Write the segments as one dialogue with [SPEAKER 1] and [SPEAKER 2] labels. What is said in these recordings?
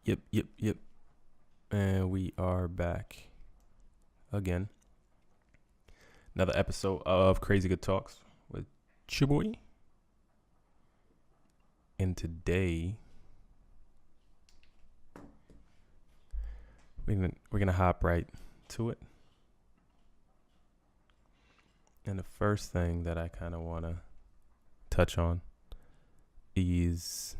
[SPEAKER 1] Yep. And we are back again. Another episode of Crazy Good Talks with Chiboy. And today we're gonna hop right to it. And the first thing that I kind of want to touch on is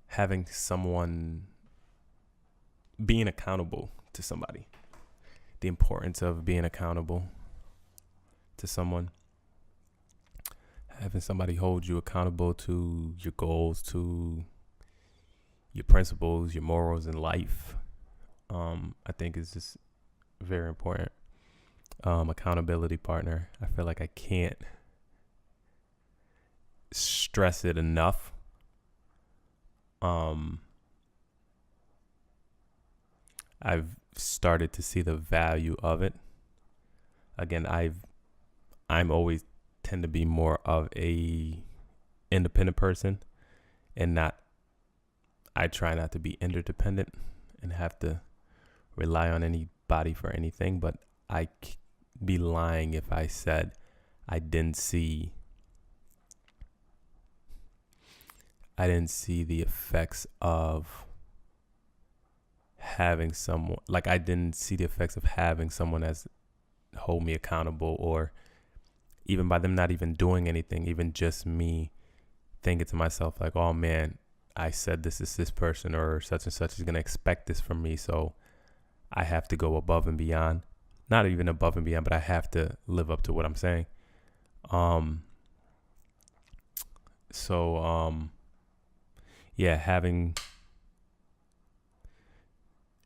[SPEAKER 1] having someone being accountable to somebody. The importance of being accountable to someone. Having somebody hold you accountable to your goals, to your principles, your morals in life. I think is just very important. Accountability partner. I feel like I can't stress it enough. I've started to see the value of it. Again, I'm always tend to be more of a independent person, and I try not to be interdependent and have to rely on anybody for anything. But I'd be lying if I said I didn't see the effects of having someone, like I didn't see the effects of having someone as hold me accountable, or even by them not even doing anything, even just me thinking to myself like, oh man, I said this is this person or such and such is going to expect this from me. So I have to go above and beyond, not even above and beyond, but I have to live up to what I'm saying. Having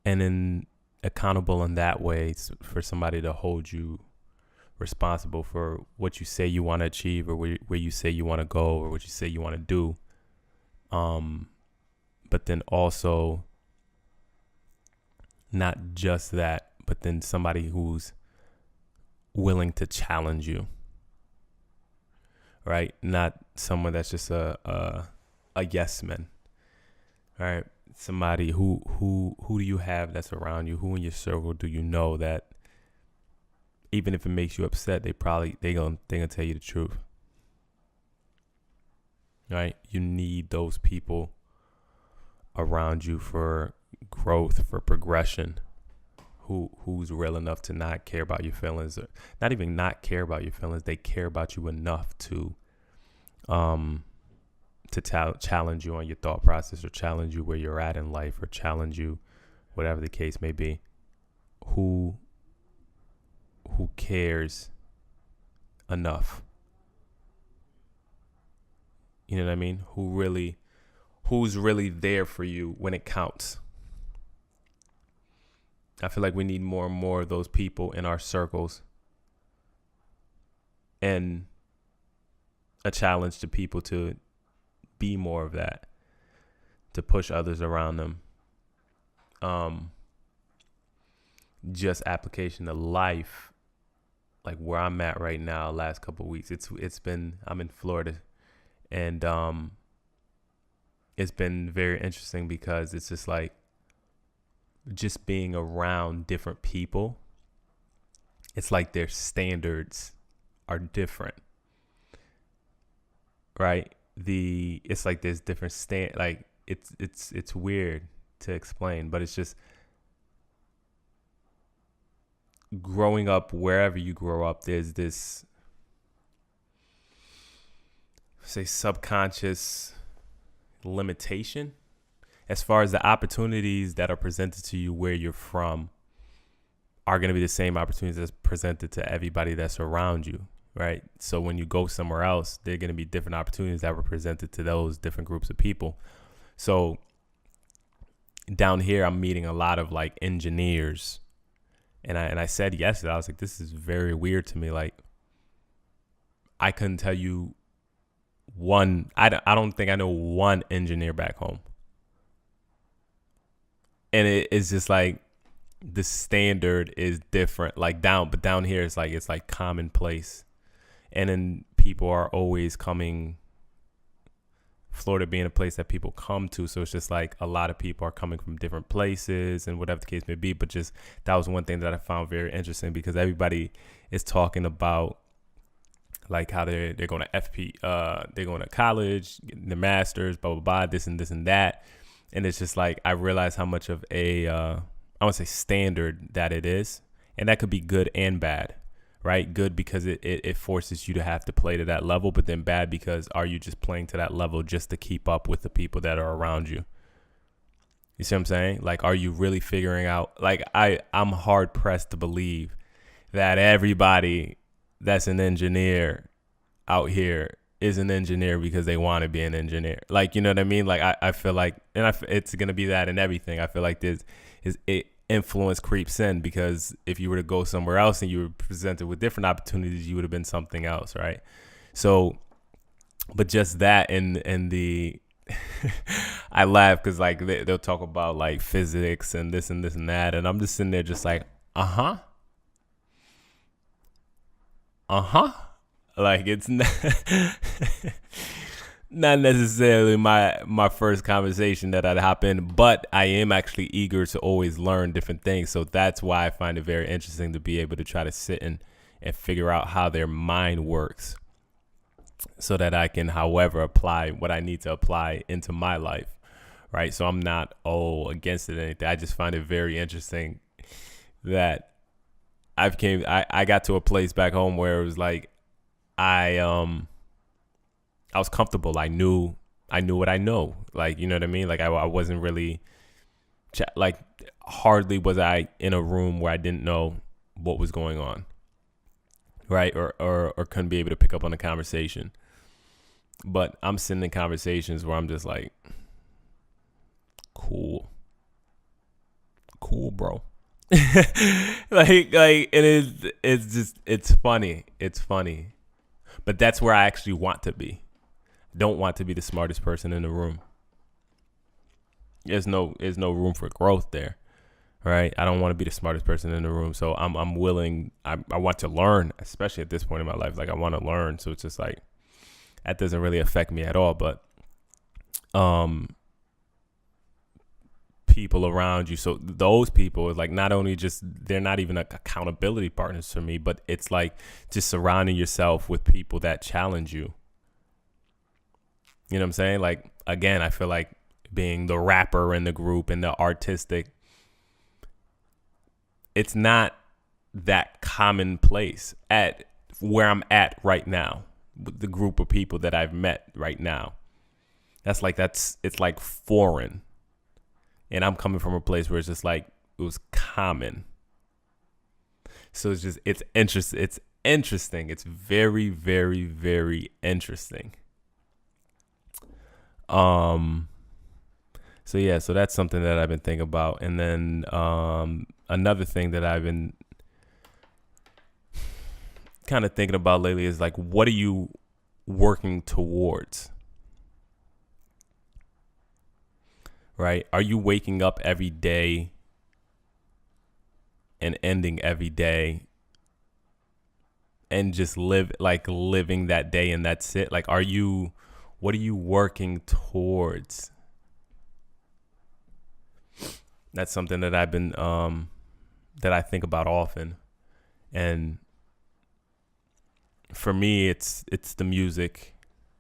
[SPEAKER 1] and then accountable in that way for somebody to hold you responsible for what you say you want to achieve, or where you say you want to go, or what you say you want to do. But then also not just that, but then somebody who's willing to challenge you, right? Not someone that's just a yes man. All right, somebody who do you have that's around you? Who in your circle do you know that even if it makes you upset, they gonna tell you the truth, right? You need those people around you for growth, for progression. Who's real enough to not care about your feelings, or not even not care about your feelings? They care about you enough to challenge you on your thought process, or challenge you where you're at in life, or challenge you, whatever the case may be. Who cares enough? You know what I mean? Who's really there for you when it counts? I feel like we need more and more of those people in our circles, and a challenge to people to be more of that, to push others around them. Just application to life, like where I'm at right now, last couple of weeks, I'm in Florida, and it's been very interesting because it's just like, just being around different people, it's like their standards are different, right? It's like there's different like it's weird to explain, but it's just growing up wherever you grow up, there's this, say, subconscious limitation as far as the opportunities that are presented to you where you're from are going to be the same opportunities that's presented to everybody that's around you, right? So when you go somewhere else, there are going to be different opportunities that were presented to those different groups of people. So down here, I'm meeting a lot of like engineers, and I said yesterday, I was like, this is very weird to me. Like, I couldn't tell you one. I don't think I know one engineer back home. And it's just like the standard is different. Like down here, it's like commonplace. And then people are always coming Florida being a place that people come to. So it's just like a lot of people are coming from different places and whatever the case may be. But just that was one thing that I found very interesting, because everybody is talking about like how they're going to they're going to college, getting their masters, blah, blah, blah, this and that. And it's just like, I realize how much of a, I want to say standard that it is. And that could be good and bad, right? Good because it forces you to have to play to that level, but then bad because are you just playing to that level just to keep up with the people that are around you? You see what I'm saying? Like, are you really figuring out, like, I'm hard pressed to believe that everybody that's an engineer out here is an engineer because they want to be an engineer. Like, you know what I mean? Like, I feel like, and it's going to be that in everything. I feel like influence creeps in, because if you were to go somewhere else and you were presented with different opportunities, you would have been something else, right? So, but just that and the, I laugh because like they'll talk about like physics and this and that, and I'm just sitting there just like, like it's not, not necessarily my first conversation that I'd hop in, but I am actually eager to always learn different things. So that's why I find it very interesting to be able to try to sit and figure out how their mind works, so that I can, however, apply what I need to apply into my life, right? So I'm not against it or anything. I just find it very interesting that I got to a place back home where it was like I was comfortable. I knew what I know. Like, you know what I mean? Like I wasn't really like, hardly was I in a room where I didn't know what was going on, right? Or couldn't be able to pick up on a conversation. But I'm sitting in conversations where I'm just like, cool, bro. like it's funny. But that's where I actually want to be. Don't want to be the smartest person in the room. There's no room for growth there, right? I don't want to be the smartest person in the room. So I'm willing. I want to learn, especially at this point in my life. Like I want to learn. So it's just like, that doesn't really affect me at all. But people around you, so those people is like, not only just, they're not even accountability partners for me, but it's like just surrounding yourself with people that challenge you. You know what I'm saying? Like, again, I feel like being the rapper in the group and the artistic, it's not that commonplace at where I'm at right now, with the group of people that I've met right now. It's like foreign. And I'm coming from a place where it's just like, it was common. So it's interesting. It's very, very, very interesting. So that's something that I've been thinking about. And then another thing that I've been kind of thinking about lately is like, what are you working towards? Right? Are you waking up every day and ending every day and just living that day and that's it? Like, what are you working towards? That's something that I've been, that I think about often. And for me, it's the music.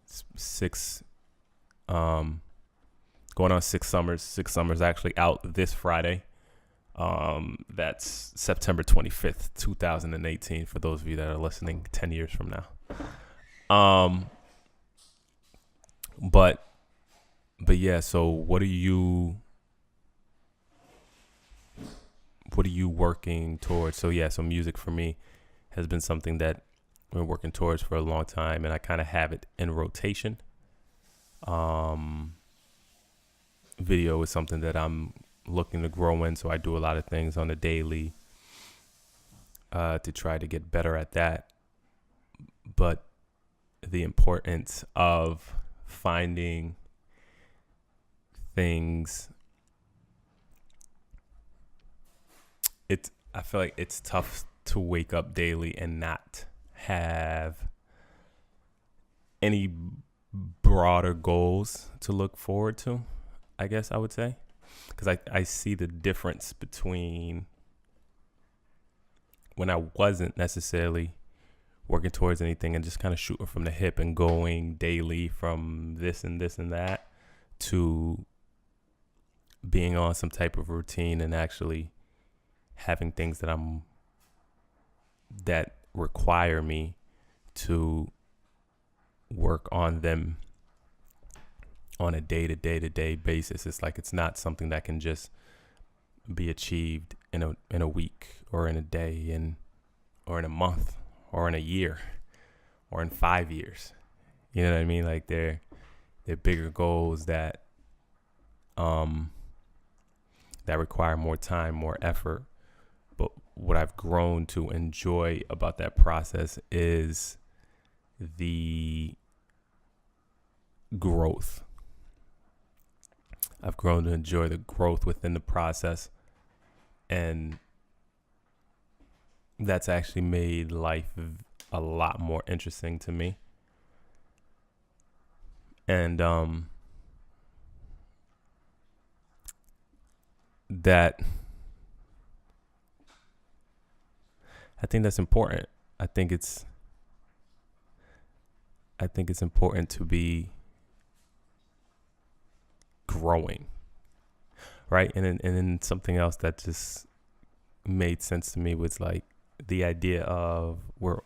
[SPEAKER 1] It's going on 6 summers. 6 summers actually out this Friday. That's September 25th, 2018, for those of you that are listening 10 years from now. But yeah, so what are you working towards? So yeah, so music for me has been something that I've been working towards for a long time, and I kind of have it in rotation. Video is something that I'm looking to grow in, so I do a lot of things on a daily to try to get better at that. But the importance of finding things, I feel like it's tough to wake up daily and not have any broader goals to look forward to, I guess I would say. Because I see the difference between when I wasn't necessarily working towards anything and just kind of shooting from the hip and going daily from this and this and that to being on some type of routine and actually having things that require me to work on them on a day-to-day basis. It's like it's not something that can just be achieved in a week or in a day or in a month or in a year or in 5 years. You know what I mean? Like they're bigger goals that require more time, more effort. But what I've grown to enjoy about that process is the growth. I've grown to enjoy the growth within the process, and that's actually made life a lot more interesting to me. And that I think that's important. I think it's important to be growing, right? And then something else that just made sense to me was like the idea of we're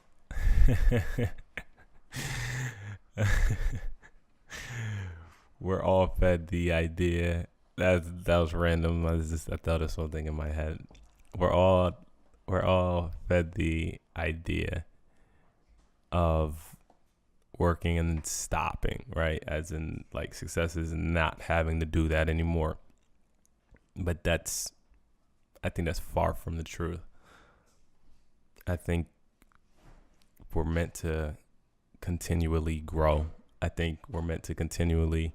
[SPEAKER 1] all fed the idea that was random. I thought of something in my head. We're all fed the idea of working and stopping, right? As in like success is not having to do that anymore. But I think that's far from the truth. I think we're meant to continually grow. I think we're meant to continually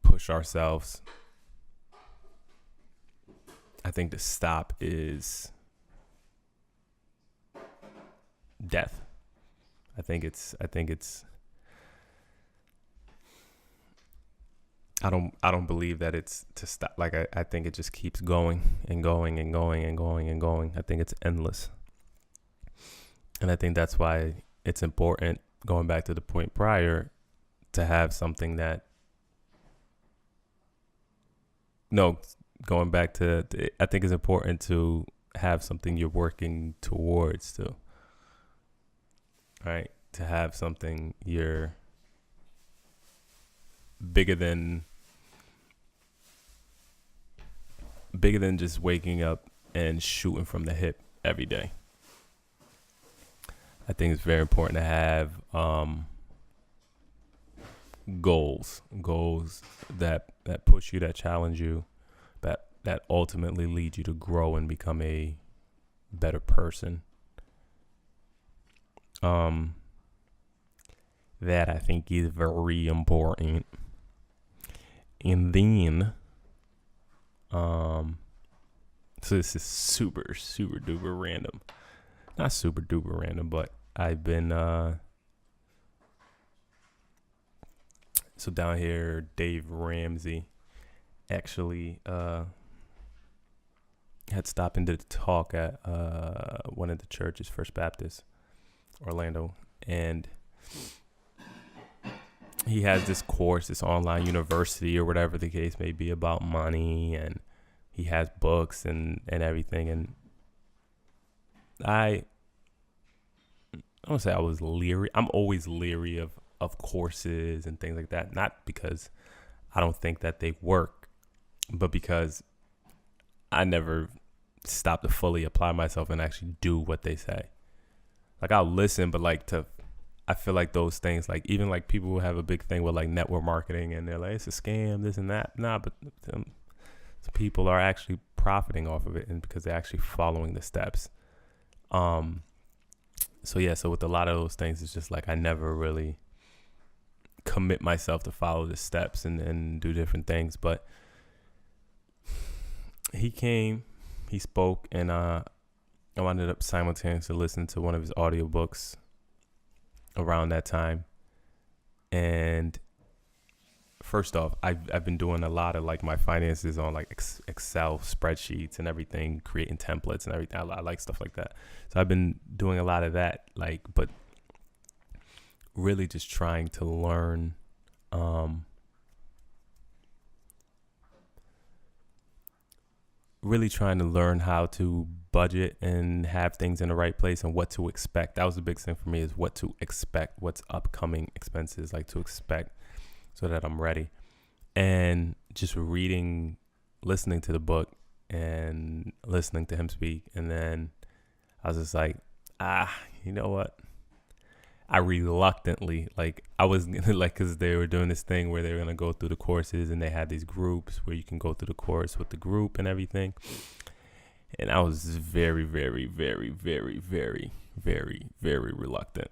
[SPEAKER 1] push ourselves. I think the stop is death. I don't believe that it's to stop. Like I think it just keeps going and going and going and going and going. I think it's endless. And I think that's why it's important, going back to the point prior, to have something that going back to I think it's important to have something you're working towards too. Right? To have something you're bigger than just waking up and shooting from the hip every day. I think it's very important to have goals that push you, that challenge you, that ultimately lead you to grow and become a better person. That I think is very important. And then, so this is super, super duper random. Not super duper random, but I've been, so down here, Dave Ramsey actually, had stopped into the talk at, one of the churches, First Baptist, Orlando, and he has this course, this online university or whatever the case may be about money, and he has books and everything. And I don't say I was leery. I'm always leery of courses and things like that. Not because I don't think that they work, but because I never stop to fully apply myself and actually do what they say. Like I'll listen, but I feel like those things, like even like people who have a big thing with like network marketing and they're like, it's a scam, this and that. Nah, but some people are actually profiting off of it, and because they're actually following the steps. So with a lot of those things, it's just like I never really commit myself to follow the steps and do different things. But he came, he spoke, and I ended up simultaneously listening to one of his audiobooks. around that time. And first off, I've been doing a lot of like my finances on like Excel spreadsheets and everything, creating templates and everything. I like stuff like that. So I've been doing a lot of that, like, but really just trying to learn, how to budget and have things in the right place and what to expect. That was the big thing for me, is what to expect, what's upcoming expenses like to expect, so that I'm ready. And just reading, listening to the book and listening to him speak. And then I was just like, you know what? I reluctantly, like, I was like, because they were doing this thing where they were going to go through the courses, and they had these groups where you can go through the course with the group and everything. And I was very, very, very, very, very, very, very reluctant.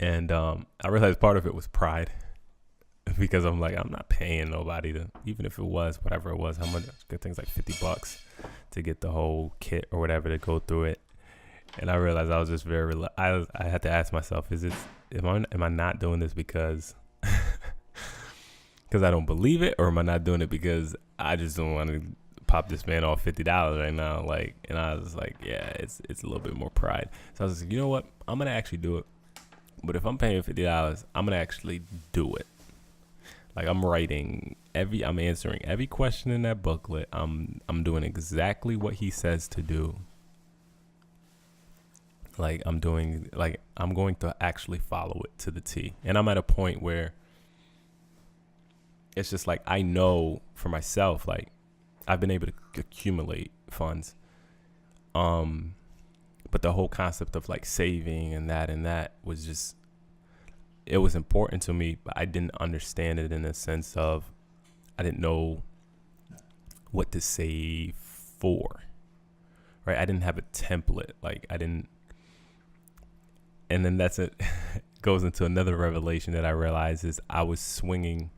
[SPEAKER 1] And I realized part of it was pride, because I'm like, I'm not paying nobody to, even if it was, whatever it was, how much, good things like $50 to get the whole kit or whatever to go through it. And I realized I was just very, I had to ask myself, am I not doing this because I don't believe it, or am I not doing it because I just don't want to pop this man off $50 right now? Like, and I was like, yeah, it's a little bit more pride. So I was like, you know what? I'm going to actually do it. But if I'm paying $50, I'm going to actually do it. Like, I'm answering every question in that booklet. I'm doing exactly what he says to do. Like, I'm going to actually follow it to the T. And I'm at a point where it's just like, I know for myself, like, I've been able to accumulate funds. But the whole concept of like saving and that was just, it was important to me, but I didn't understand it in the sense of, I didn't know what to save for, right? I didn't have a template. Like, I didn't. And then that's it. Goes into another revelation that I realized is I was swinging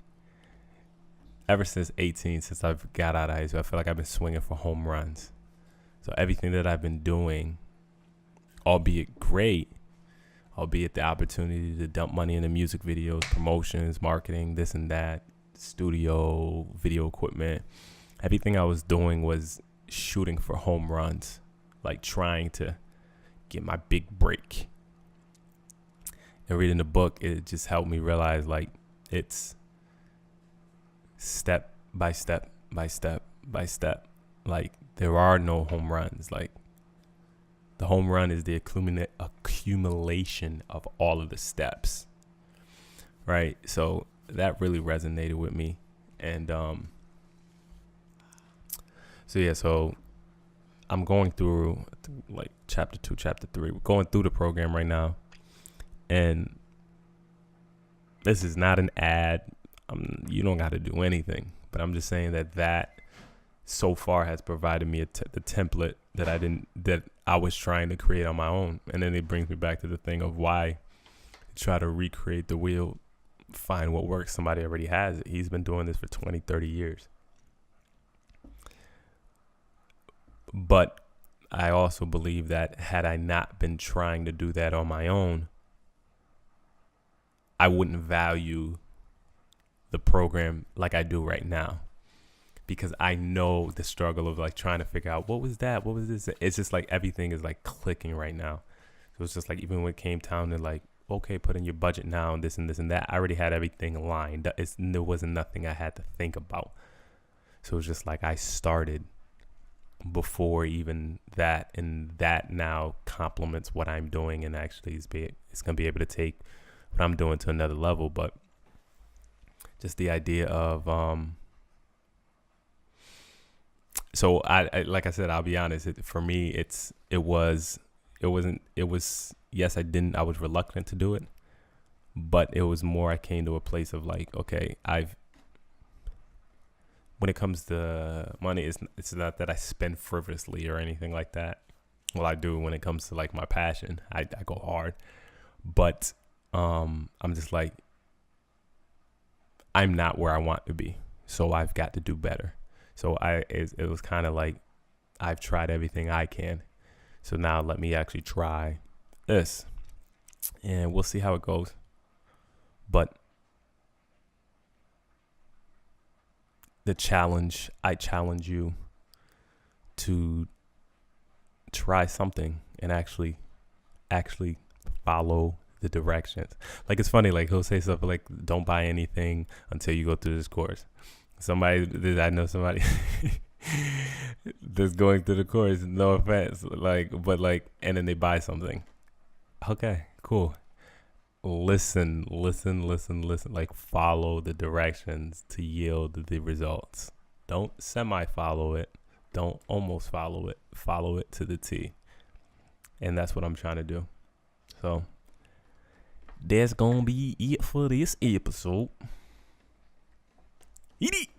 [SPEAKER 1] ever since 18, since I've got out of high school. I feel like I've been swinging for home runs. So everything that I've been doing, albeit great, albeit the opportunity to dump money into music videos, promotions, marketing, this and that, studio, video equipment, everything I was doing was shooting for home runs, like trying to get my big break. And reading the book, it just helped me realize, like, it's step by step by step by step. Like, there are no home runs. Like, the home run is the accumulation of all of the steps, right? So that really resonated with me. And so I'm going through like chapter 2, chapter 3. We're going through the program right now. And this is not an ad. You don't got to do anything. But I'm just saying that so far has provided me the template that I was trying to create on my own. And then it brings me back to the thing of why try to recreate the wheel, find what works. Somebody already has it. He's been doing this for 20, 30 years. But I also believe that had I not been trying to do that on my own, I wouldn't value the program like I do right now, because I know the struggle of like trying to figure out what was this. It's just like everything is like clicking right now. So it's just like, even when it came down to like, okay, put in your budget now and this and this and that, I already had everything lined. There wasn't nothing I had to think about. So it's just like I started before even that, and that now complements what I'm doing, and actually it's going to be able to take what I'm doing to another level. But just the idea of so I like I said, I'll be honest, for me it was yes, I was reluctant to do it, but it was more, I came to a place of like, okay, when it comes to money, it's not that I spend frivolously or anything like that. Well, I do when it comes to like my passion. I go hard, but I'm just like, I'm not where I want to be, so I've got to do better. So it was kind of like, I've tried everything I can, so now let me actually try this. and we'll see how it goes. But I challenge you to try something and actually follow the directions. Like, it's funny, like he'll say stuff like, don't buy anything until you go through this course. I know somebody that's going through the course, no offense, and then they buy something. Okay, cool. Listen, like follow the directions to yield the results. Don't semi-follow it. Don't almost follow it. Follow it to the T. And that's what I'm trying to do. So that's gonna be it for this episode. Eat it.